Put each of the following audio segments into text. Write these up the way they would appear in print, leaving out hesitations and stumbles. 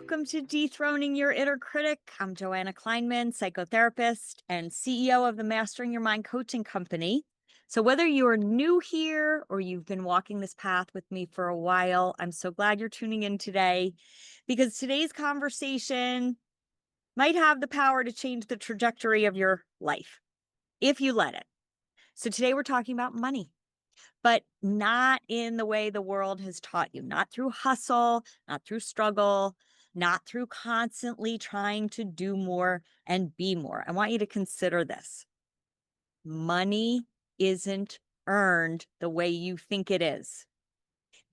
Welcome to Dethroning Your Inner Critic. I'm Joanna Kleinman, psychotherapist and CEO of the Mastering Your Mind coaching company. So, whether you are new here or you've been walking this path with me for a while, I'm so glad you're tuning in today because today's conversation might have the power to change the trajectory of your life if you let it. So, today we're talking about money, but not in the way the world has taught you, not through hustle, not through struggle, not through constantly trying to do more and be more. I want you to consider this. Money isn't earned the way you think it is.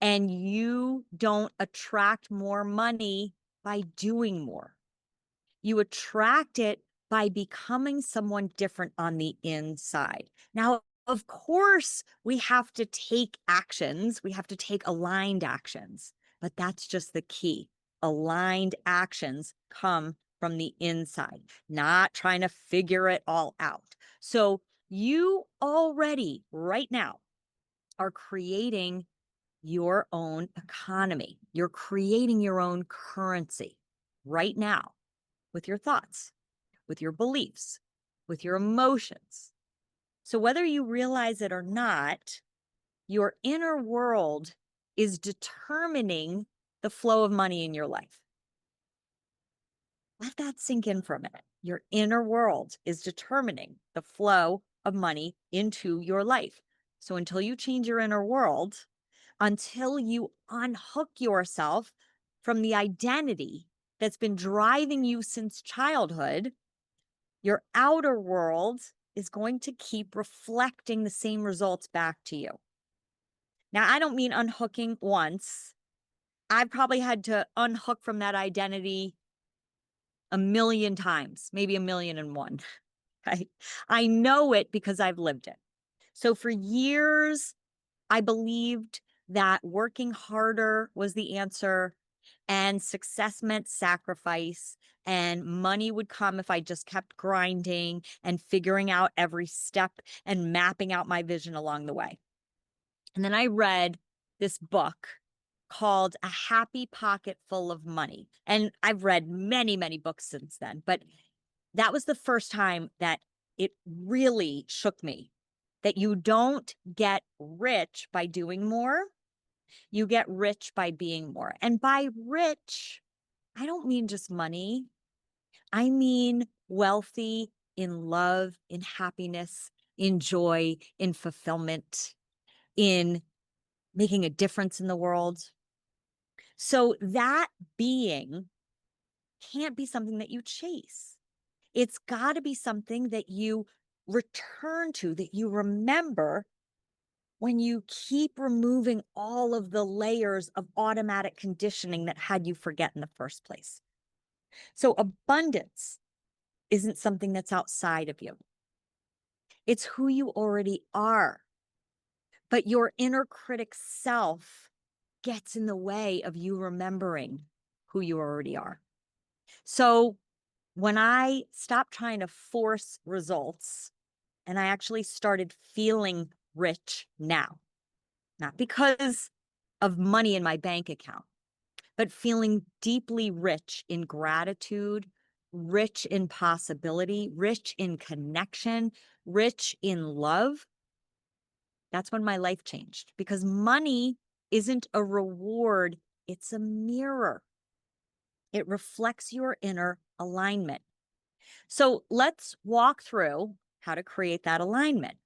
And you don't attract more money by doing more. You attract it by becoming someone different on the inside. Now, of course, we have to take actions. We have to take aligned actions, but that's just the key. Aligned actions come from the inside, not trying to figure it all out. So you already, right now, are creating your own economy. You're creating your own currency right now with your thoughts, with your beliefs, with your emotions. So, whether you realize it or not, your inner world is determining the flow of money in your life. Let that sink in for a minute. Your inner world is determining the flow of money into your life. So, until you change your inner world, until you unhook yourself from the identity that's been driving you since childhood, your outer world is going to keep reflecting the same results back to you. Now, I don't mean unhooking once. I've probably had to unhook from that identity a million times, maybe a million and one. Right? I know it because I've lived it. So for years, I believed that working harder was the answer and success meant sacrifice and money would come if I just kept grinding and figuring out every step and mapping out my vision along the way. And then I read this book called A Happy Pocket Full of Money. And I've read many, many books since then, but that was the first time that it really shook me that you don't get rich by doing more. You get rich by being more. And by rich, I don't mean just money. I mean wealthy in love, in happiness, in joy, in fulfillment, in making a difference in the world. So that being can't be something that you chase. It's got to be something that you return to, that you remember when you keep removing all of the layers of automatic conditioning that had you forget in the first place. So abundance isn't something that's outside of you. It's who you already are. But your inner critic self gets in the way of you remembering who you already are. So when I stopped trying to force results and I actually started feeling rich now, not because of money in my bank account, but feeling deeply rich in gratitude, rich in possibility, rich in connection, rich in love. That's when my life changed because money isn't a reward, it's a mirror. It reflects your inner alignment. So let's walk through how to create that alignment.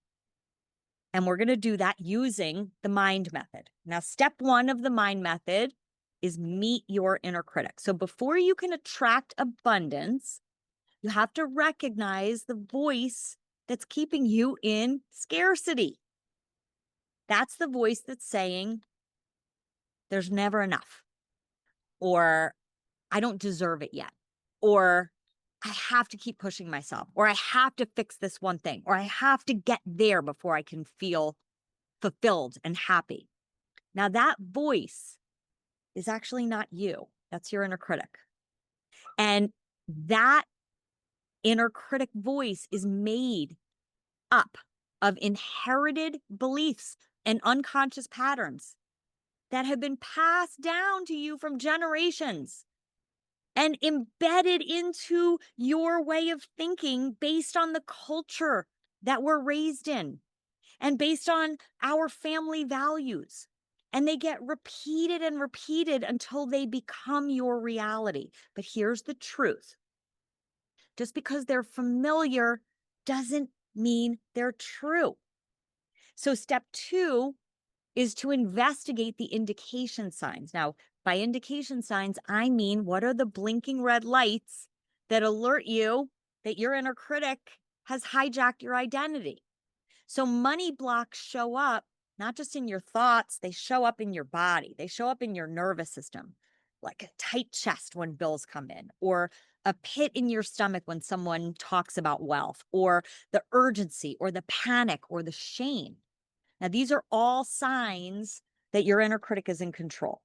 And we're going to do that using the mind method. Now, step one of the mind method is meet your inner critic. So before you can attract abundance, you have to recognize the voice that's keeping you in scarcity. That's the voice that's saying, there's never enough, or I don't deserve it yet, or I have to keep pushing myself, or I have to fix this one thing, or I have to get there before I can feel fulfilled and happy. Now, that voice is actually not you. That's your inner critic. And that inner critic voice is made up of inherited beliefs and unconscious patterns that have been passed down to you from generations. and embedded into your way of thinking based on the culture that we're raised in and based on our family values. And they get repeated and repeated until they become your reality. But here's the truth: just because they're familiar doesn't mean they're true. So, step two is to investigate the indication signs. Now, by indication signs, I mean, what are the blinking red lights that alert you that your inner critic has hijacked your identity? So money blocks show up not just in your thoughts, they show up in your body. They show up in your nervous system, like a tight chest when bills come in, or a pit in your stomach when someone talks about wealth, or the urgency, or the panic, or the shame. Now, these are all signs that your inner critic is in control.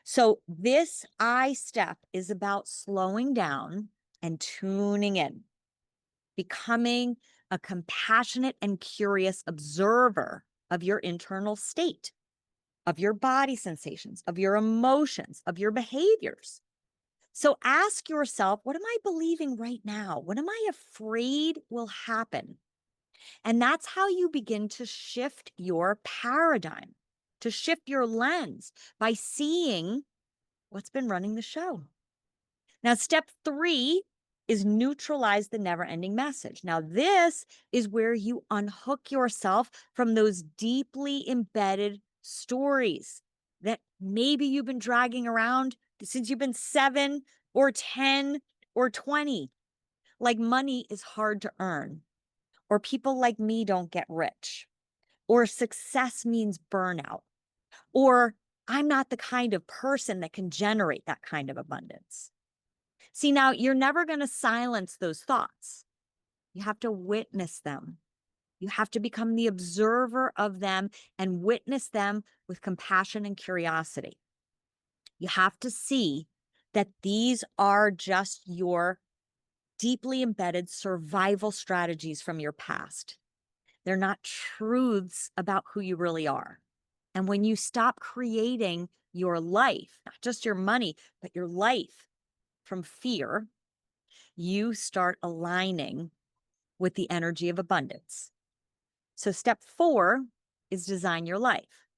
So, this I step is about slowing down and tuning in, becoming a compassionate and curious observer of your internal state, of your body sensations, of your emotions, of your behaviors. So ask yourself, what am I believing right now? What am I afraid will happen? And that's how you begin to shift your paradigm, to shift your lens by seeing what's been running the show. Now, step three is neutralize the never ending message. Now, this is where you unhook yourself from those deeply embedded stories that maybe you've been dragging around since you've been 7 or 10 or 20. Like, money is hard to earn, or people like me don't get rich, or success means burnout, or I'm not the kind of person that can generate that kind of abundance. See, now you're never going to silence those thoughts. You have to witness them. You have to become the observer of them and witness them with compassion and curiosity. You have to see that these are just your deeply embedded survival strategies from your past. They're not truths about who you really are. And when you stop creating your life, not just your money, but your life from fear, you start aligning with the energy of abundance. So, step four is design your life.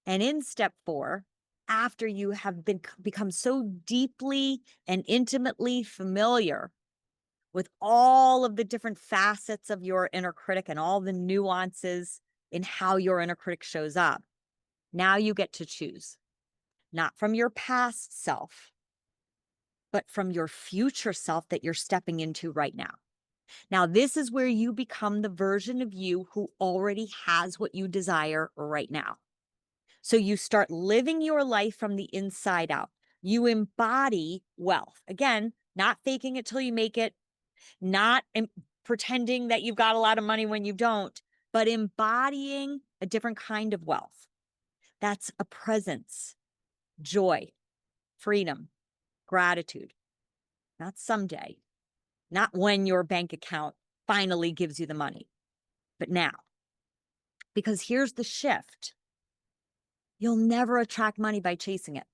And in step four, after you have become so deeply and intimately familiar with all of the different facets of your inner critic and all the nuances in how your inner critic shows up, now you get to choose, not from your past self, but from your future self that you're stepping into right now. Now, this is where you become the version of you who already has what you desire right now. So you start living your life from the inside out. You embody wealth. Again, not faking it till you make it, not pretending that you've got a lot of money when you don't, but embodying a different kind of wealth. That's a presence, joy, freedom, gratitude, not someday, not when your bank account finally gives you the money, but now. Because here's the shift: you'll never attract money by chasing it.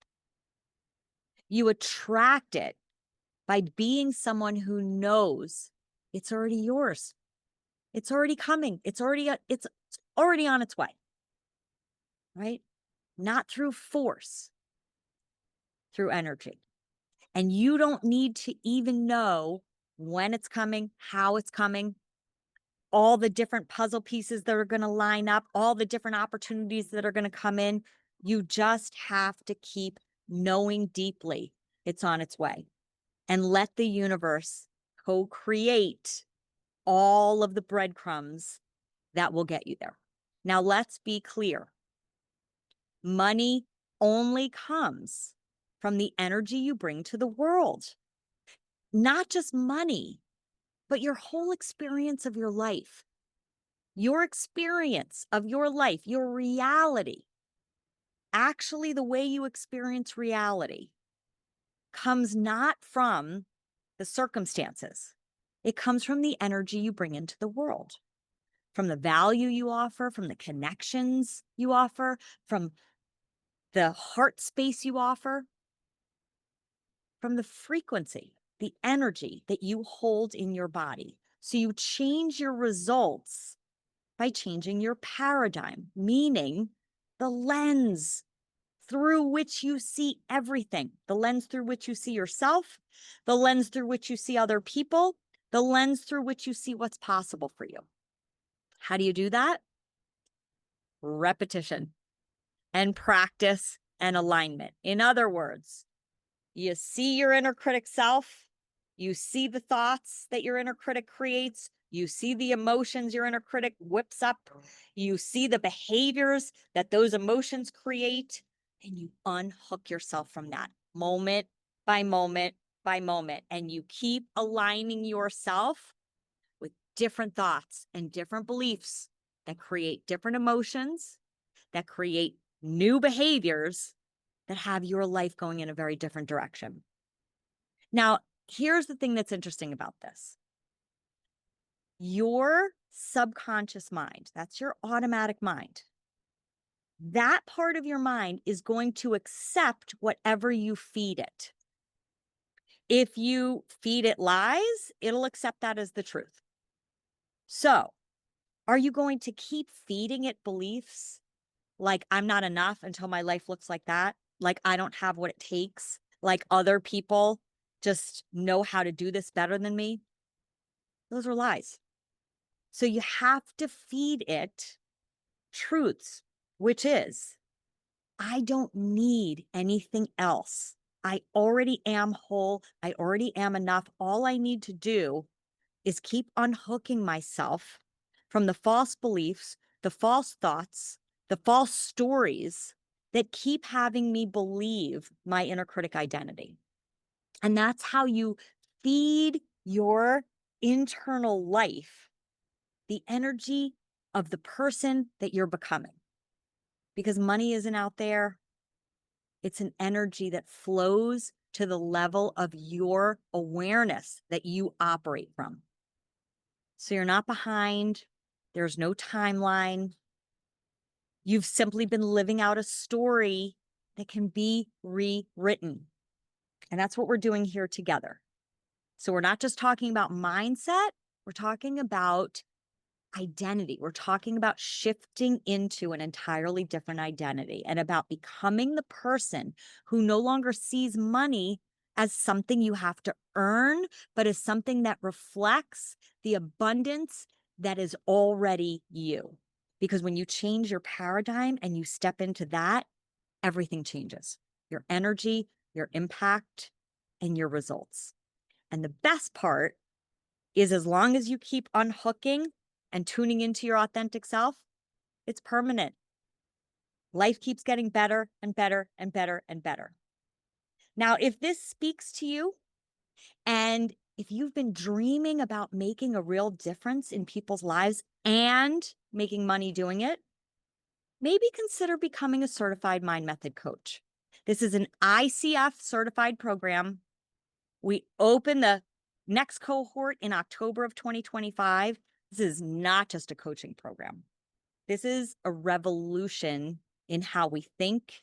You attract it by being someone who knows it's already yours. It's already coming. It's already on its way. Right? Not through force, through energy. And you don't need to even know when it's coming, how it's coming, all the different puzzle pieces that are going to line up, all the different opportunities that are going to come in. You just have to keep knowing deeply it's on its way and let the universe co-create all of the breadcrumbs that will get you there. Now, let's be clear. Money only comes from the energy you bring to the world. Not just money, but your whole experience of your life. Your experience of your life, your reality, actually the way you experience reality, comes not from the circumstances. It comes from the energy you bring into the world, from the value you offer, from the connections you offer, from the heart space you offer, from the frequency, the energy that you hold in your body. So you change your results by changing your paradigm, meaning the lens through which you see everything, the lens through which you see yourself, the lens through which you see other people, the lens through which you see what's possible for you. How do you do that? Repetition and practice and alignment. In other words, you see your inner critic self, you see the thoughts that your inner critic creates, you see the emotions your inner critic whips up, you see the behaviors that those emotions create, and you unhook yourself from that moment by moment by moment. And you keep aligning yourself with different thoughts and different beliefs that create different emotions, that create new behaviors that have your life going in a very different direction. Now, here's the thing that's interesting about this. Your subconscious mind, that's your automatic mind, that part of your mind is going to accept whatever you feed it. If you feed it lies, it'll accept that as the truth. So, are you going to keep feeding it beliefs like I'm not enough until my life looks like that? Like I don't have what it takes? Like other people just know how to do this better than me? Those are lies. So you have to feed it truths, which is, I don't need anything else. I already am whole. I already am enough. All I need to do is keep unhooking myself from the false beliefs, the false thoughts, the false stories that keep having me believe my inner critic identity. And that's how you feed your internal life the energy of the person that you're becoming. Because money isn't out there, it's an energy that flows to the level of your awareness that you operate from. So you're not behind, there's no timeline. You've simply been living out a story that can be rewritten. And that's what we're doing here together. So we're not just talking about mindset, we're talking about identity. We're talking about shifting into an entirely different identity and about becoming the person who no longer sees money as something you have to earn, but as something that reflects the abundance that is already you. Because when you change your paradigm and you step into that, everything changes. Your energy, your impact, and your results. And the best part is as long as you keep unhooking and tuning into your authentic self, it's permanent. Life keeps getting better and better and better and better. Now, if this speaks to you, and if you've been dreaming about making a real difference in people's lives and making money doing it, maybe consider becoming a certified mind method coach. This is an ICF certified program. We open the next cohort in October of 2025. This is not just a coaching program. This is a revolution in how we think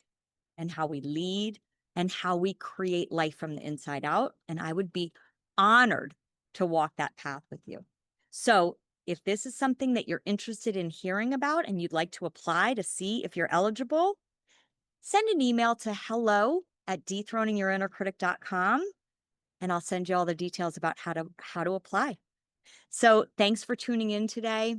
and how we lead and how we create life from the inside out. And I would be honored to walk that path with you. So if this is something that you're interested in hearing about and you'd like to apply to see if you're eligible, send an email to hello@dethrowningyourinnercritic.com and I'll send you all the details about how to apply. So thanks for tuning in today.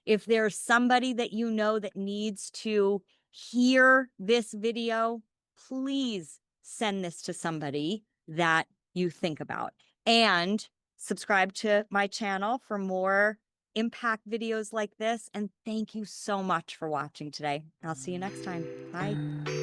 If there's somebody that you know that needs to hear this video, please send this to somebody that you think about. And subscribe to my channel for more impact videos like this. And thank you so much for watching today. I'll see you next time. Bye.